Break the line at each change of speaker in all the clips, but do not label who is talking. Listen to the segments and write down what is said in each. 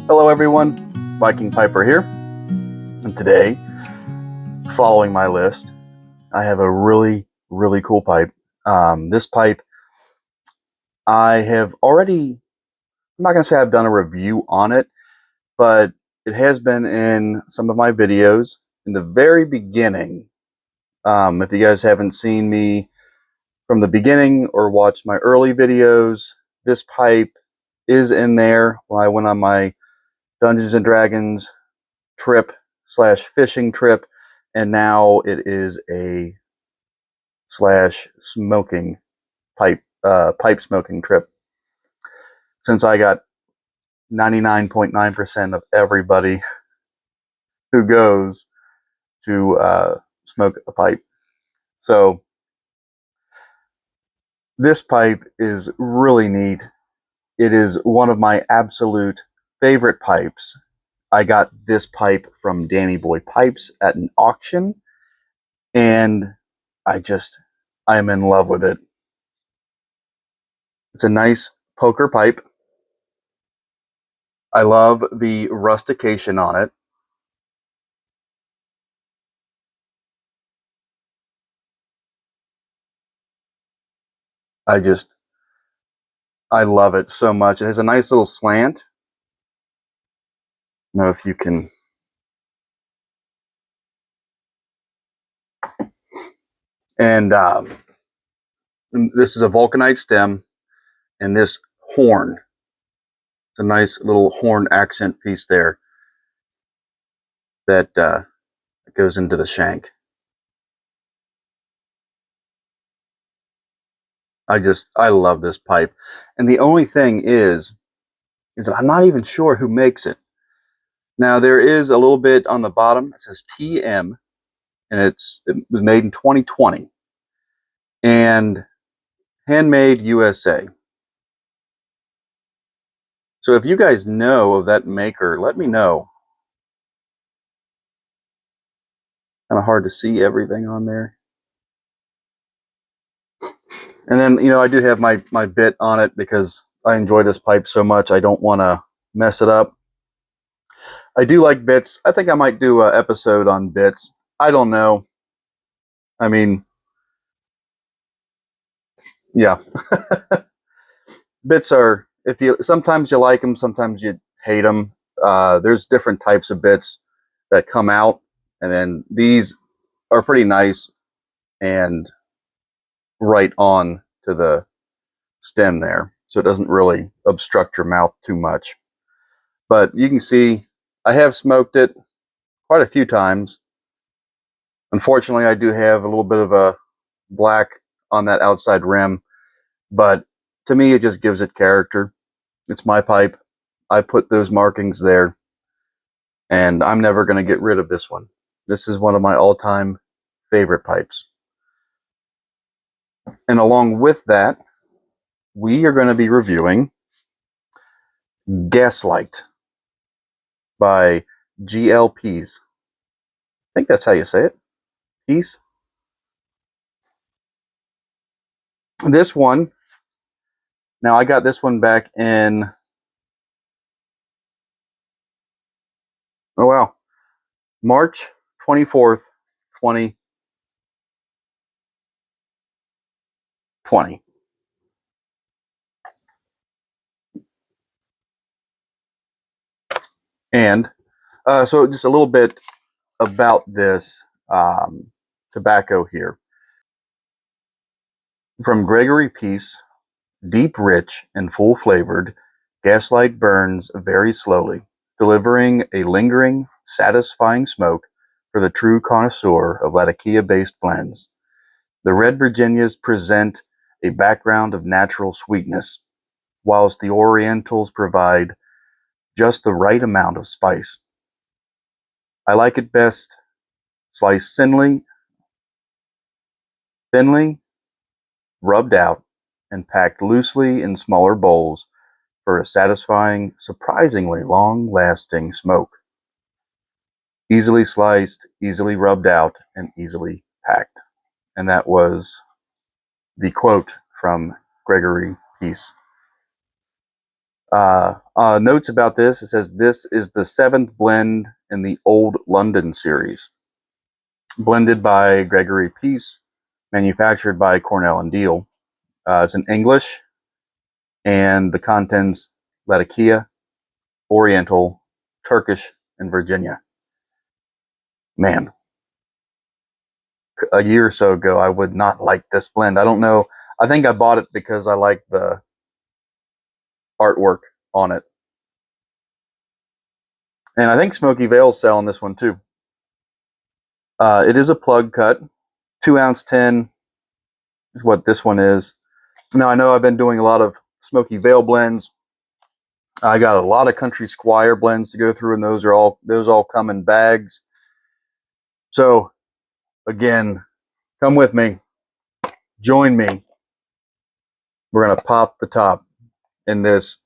Hello everyone, Viking Piper here, and today, following my list, I have a really cool pipe. This pipe, I have already, I'm not going to say I've done a review on it, but it has been in some of my videos in the very beginning. If you guys haven't seen me from the beginning or watched my early videos, this pipe is in there when I went on my Dungeons and Dragons trip / fishing trip, and now it is a / smoking pipe smoking trip. Since I got 99.9% of everybody who goes to smoke a pipe. So this pipe is really neat. It is one of my absolute favorite pipes. I got this pipe from Danny Boy Pipes at an auction, and I am in love with it. It's a nice poker pipe. I love the rustication on it. I love it so much. It has a nice little slant. I don't know if you can. And this is a vulcanite stem, and this horn. It's a nice little horn accent piece there that goes into the shank. I love this pipe. And the only thing is that I'm not even sure who makes it. Now, there is a little bit on the bottom. It says TM, and it was made in 2020. And handmade USA. So if you guys know of that maker, let me know. Kind of hard to see everything on there. And then, you know, I do have my bit on it because I enjoy this pipe so much. I don't want to mess it up. I do like bits. I think I might do an episode on bits. I don't know. I mean, yeah. Bits are, sometimes you like them, sometimes you hate them. There's different types of bits that come out, and then these are pretty nice and right on to the stem there, so it doesn't really obstruct your mouth too much. But you can see I have smoked it quite a few times. Unfortunately, I do have a little bit of a black on that outside rim, but to me it just gives it character. It's my pipe. I put those markings there, and I'm never going to get rid of this one. This is one of my all-time favorite pipes. And along with that, we are going to be reviewing Gaslight by G.L.Pease. I think that's how you say it. Pease. This one, now I got this one back in, oh wow, March 24th, 2020. And so just a little bit about this tobacco here. From Gregory Pease, deep, rich, and full-flavored, Gaslight burns very slowly, delivering a lingering, satisfying smoke for the true connoisseur of Latakia-based blends. The Red Virginias present a background of natural sweetness, whilst the Orientals provide just the right amount of spice. I like it best sliced thinly, rubbed out, and packed loosely in smaller bowls for a satisfying, surprisingly long-lasting smoke. Easily sliced, easily rubbed out, and easily packed. And that was the quote from Gregory Pease. Notes about this, it says this is the 7th blend in the Old London series. Blended by G.L.Pease, manufactured by Cornell and Deal. It's in English, and the contents Latakia, Oriental, Turkish, and Virginia. Man, a year or so ago, I would not like this blend. I don't know. I think I bought it because I like the artwork on it. And I think Smoky Vale's selling this one too. It is a plug cut. 2-ounce tin is what this one is. Now, I know I've been doing a lot of Smoky Vale blends. I got a lot of Country Squire blends to go through, and those all come in bags. So, again, come with me. Join me. We're going to pop the top in this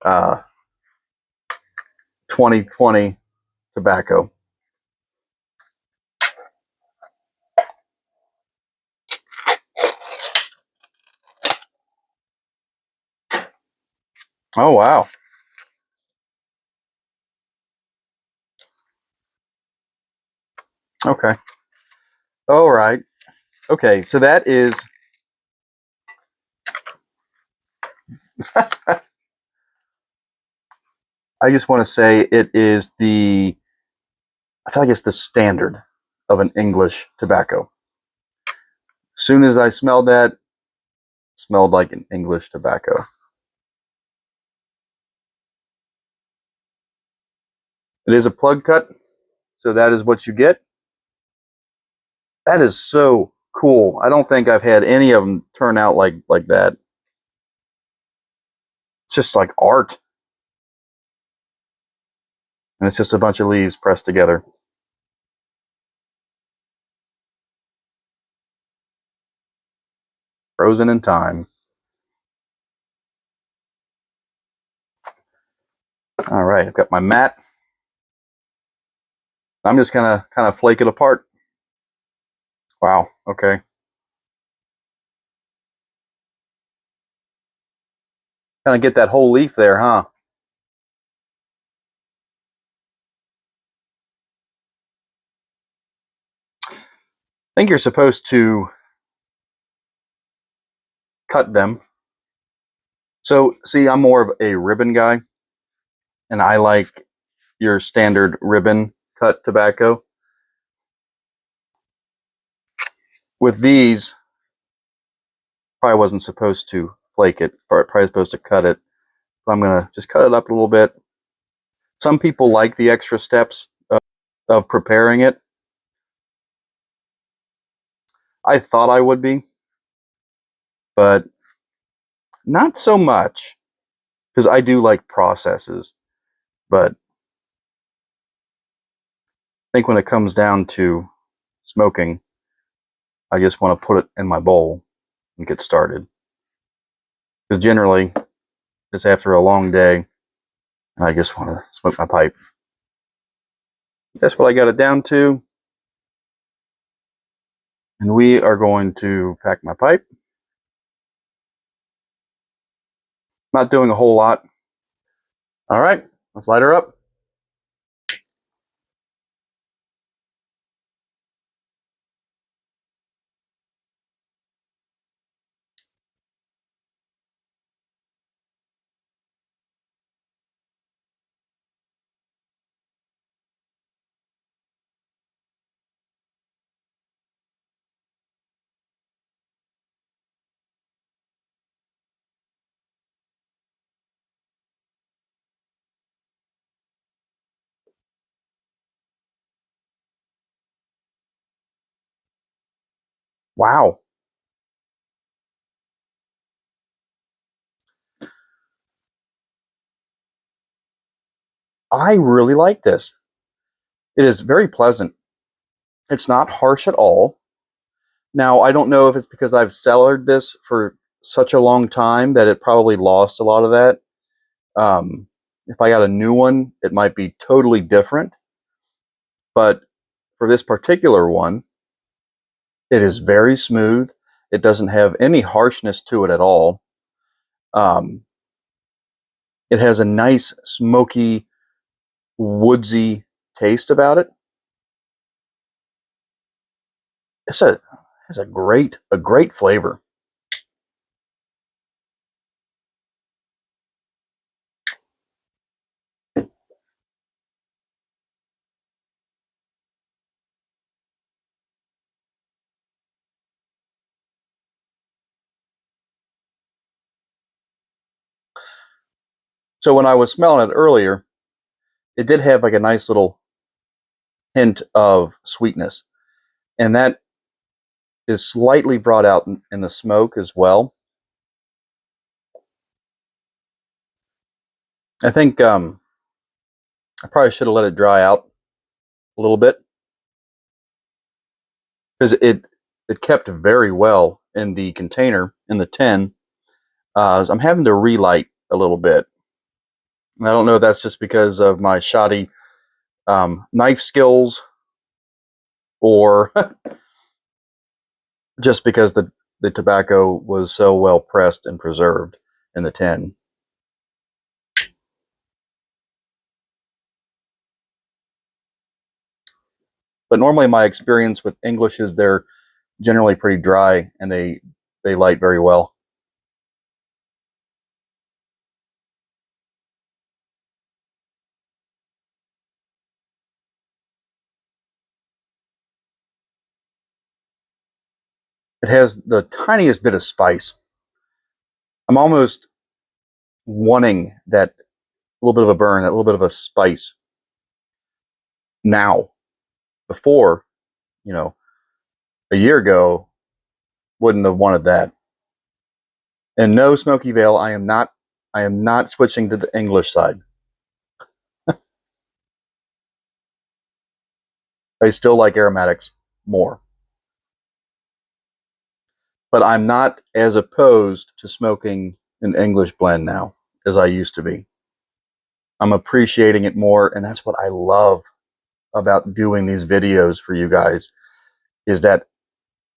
2020 tobacco. Oh, wow. Okay. All right. Okay, so that is... I just want to say it is the... I feel like it's the standard of an English tobacco. As soon as I smelled that, it smelled like an English tobacco. It is a plug cut, so that is what you get. That is so cool. I don't think I've had any of them turn out like that. It's just like art. And it's just a bunch of leaves pressed together. Frozen in time. All right, I've got my mat. I'm just gonna kind of flake it apart. Wow, okay. Kind of get that whole leaf there, huh? I think you're supposed to cut them. So, see, I'm more of a ribbon guy, and I like your standard ribbon cut tobacco. With these, probably wasn't supposed to flake it, probably supposed to cut it. So I'm going to just cut it up a little bit. Some people like the extra steps of preparing it. I thought I would be, but not so much, because I do like processes. But I think when it comes down to smoking, I just want to put it in my bowl and get started. Because generally, it's after a long day, and I just want to smoke my pipe. That's what I got it down to. And we are going to pack my pipe. Not doing a whole lot. All right, let's light her up. Wow. I really like this. It is very pleasant. It's not harsh at all. Now, I don't know if it's because I've cellared this for such a long time that it probably lost a lot of that. If I got a new one, it might be totally different. But for this particular one, it is very smooth. It doesn't have any harshness to it at all. It has a nice smoky, woodsy taste about it. It has a great flavor. So when I was smelling it earlier, it did have like a nice little hint of sweetness, and that is slightly brought out in the smoke as well. I think I probably should have let it dry out a little bit, because it kept very well in the container, in the tin. So I'm having to relight a little bit. And I don't know if that's just because of my shoddy knife skills, or just because the tobacco was so well pressed and preserved in the tin. But normally my experience with English is they're generally pretty dry, and they light very well. It has the tiniest bit of spice. I'm almost wanting that little bit of a burn, that little bit of a spice now. Before, you know, a year ago, wouldn't have wanted that. And no, Smoky Vale, I am not switching to the English side. I still like aromatics more. But I'm not as opposed to smoking an English blend now as I used to be. I'm appreciating it more, and that's what I love about doing these videos for you guys, is that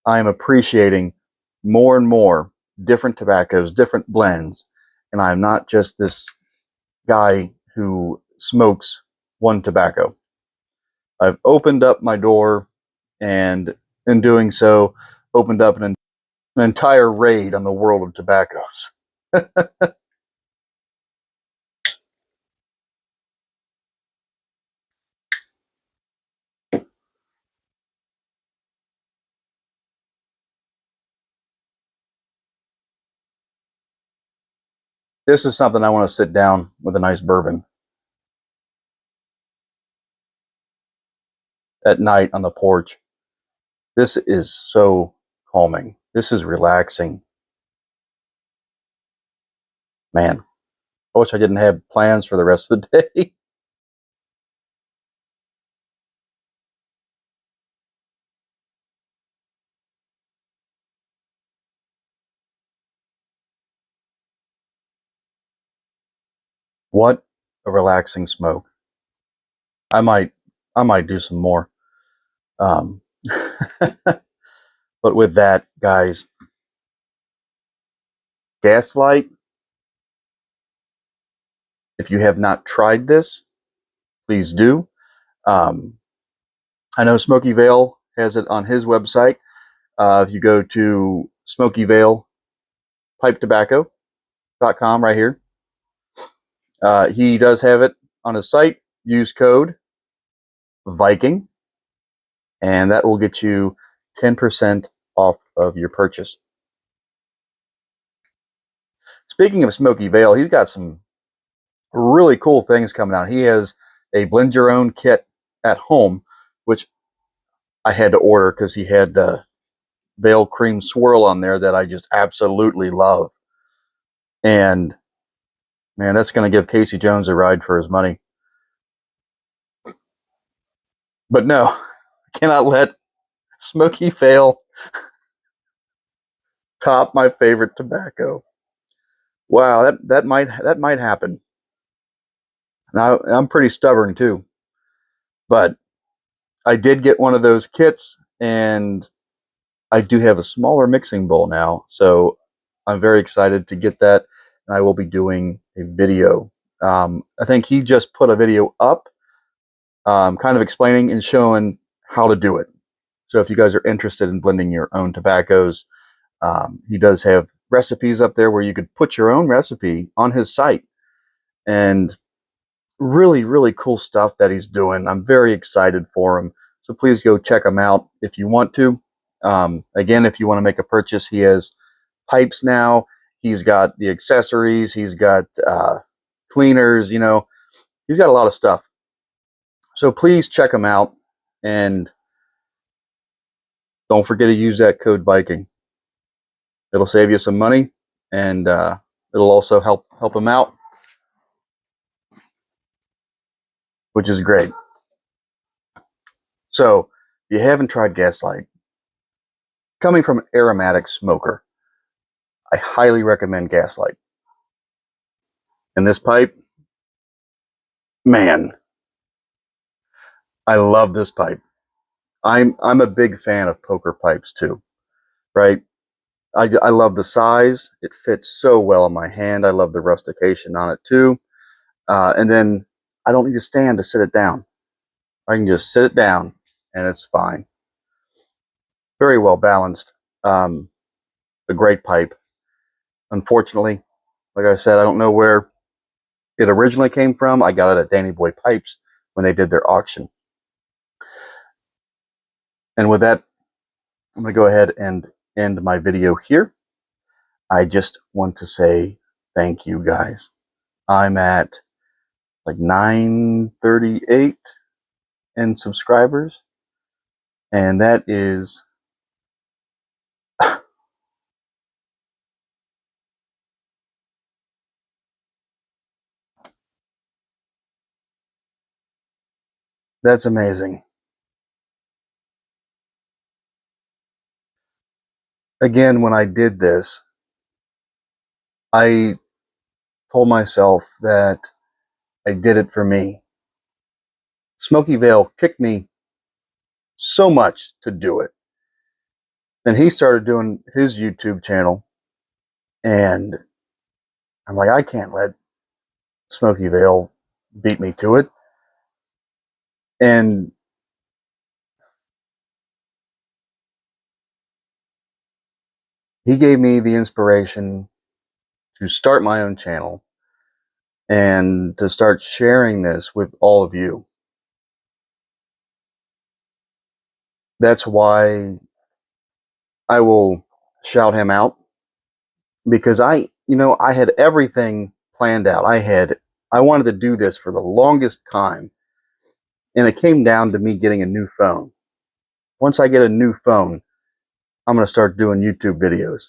I'm appreciating more and more different tobaccos, different blends, and I'm not just this guy who smokes one tobacco. I've opened up my door, and in doing so, opened up an entire raid on the world of tobaccos. This is something I want to sit down with a nice bourbon at night on the porch. This is so calming. This is relaxing. Man, I wish I didn't have plans for the rest of the day. What a relaxing smoke. I might do some more. Um, but with that, guys, Gaslight, if you have not tried this, please do. I know Smoky Vale has it on his website. If you go to Smoky Vale Pipe Tobacco.com right here, he does have it on his site. Use code Viking, and that will get you 10% off of your purchase. Speaking of Smoky Vale, he's got some really cool things coming out. He has a blend your own kit at home, which I had to order because he had the Vale cream swirl on there that I just absolutely love. And man, that's going to give Casey Jones a ride for his money. But no, I cannot let Smoky Vale top my favorite tobacco. Wow, that might happen. Now I'm pretty stubborn too, but I did get one of those kits, and I do have a smaller mixing bowl now, so I'm very excited to get that, and I will be doing a video I think he just put a video up kind of explaining and showing how to do it. So if you guys are interested in blending your own tobaccos, he does have recipes up there where you could put your own recipe on his site. And really, really cool stuff that he's doing. I'm very excited for him. So please go check him out if you want to. Again, if you want to make a purchase, he has pipes now. He's got the accessories. He's got cleaners. You know, he's got a lot of stuff. So please check him out. And don't forget to use that code Viking. It'll save you some money, and it'll also help him out, which is great. So, if you haven't tried Gaslight, coming from an aromatic smoker, I highly recommend Gaslight. And this pipe, man, I love this pipe. I'm a big fan of poker pipes too, right? I love the size. It fits so well in my hand. I love the rustication on it too. And then I don't need a stand to sit it down. I can just sit it down and it's fine. Very well balanced. A great pipe. Unfortunately, like I said, I don't know where it originally came from. I got it at Danny Boy Pipes when they did their auction. And with that, I'm going to go ahead and end my video here. I just want to say thank you guys. I'm at like 938 in subscribers. And that is that's amazing. Again, when I did this, I told myself that I did it for me. Smoky Vale kicked me so much to do it. Then he started doing his YouTube channel, and I'm like, I can't let Smoky Vale beat me to it. And he gave me the inspiration to start my own channel and to start sharing this with all of you. That's why I will shout him out, because I had everything planned out. I wanted to do this for the longest time, and it came down to me getting a new phone. Once I get a new phone, I'm going to start doing YouTube videos.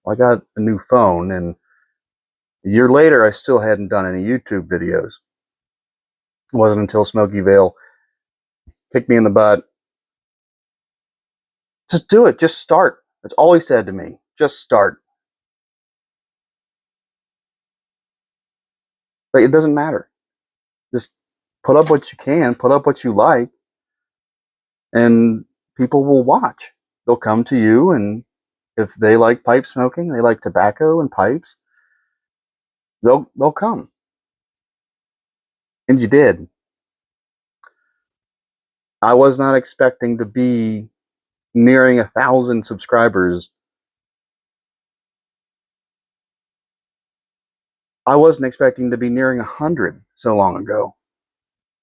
I got a new phone, and a year later, I still hadn't done any YouTube videos. It wasn't until Smoky Vale kicked me in the butt. Just do it. Just start. That's all he said to me. Just start. But it doesn't matter. Just put up what you can, put up what you like, and people will watch. They'll come to you, and if they like pipe smoking, they like tobacco and pipes, they'll come. And you did. I was not expecting to be nearing 1,000 subscribers. I wasn't expecting to be nearing 100 so long ago.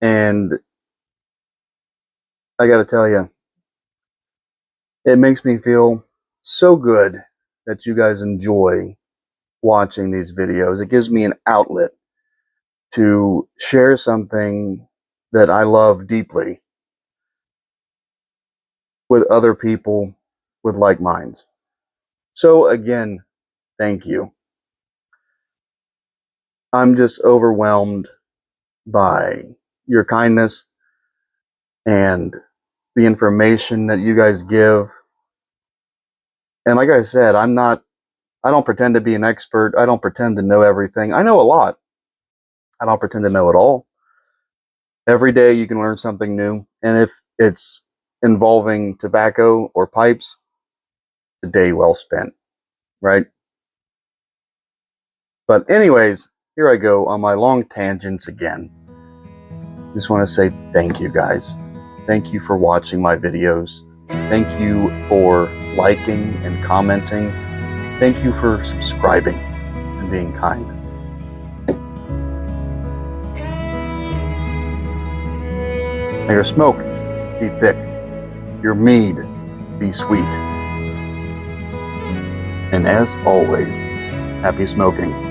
And I got to tell you, it makes me feel so good that you guys enjoy watching these videos. It gives me an outlet to share something that I love deeply with other people with like minds. So again, thank you. I'm just overwhelmed by your kindness and the information that you guys give. And like I said, I don't pretend to be an expert. I don't pretend to know everything. I know a lot. I don't pretend to know it all. Every day you can learn something new. And if it's involving tobacco or pipes, it's a day well spent, right? But anyways, here I go on my long tangents again. Just want to say thank you guys. Thank you for watching my videos. Thank you for liking and commenting. Thank you for subscribing and being kind. May your smoke be thick, your mead be sweet. And as always, happy smoking.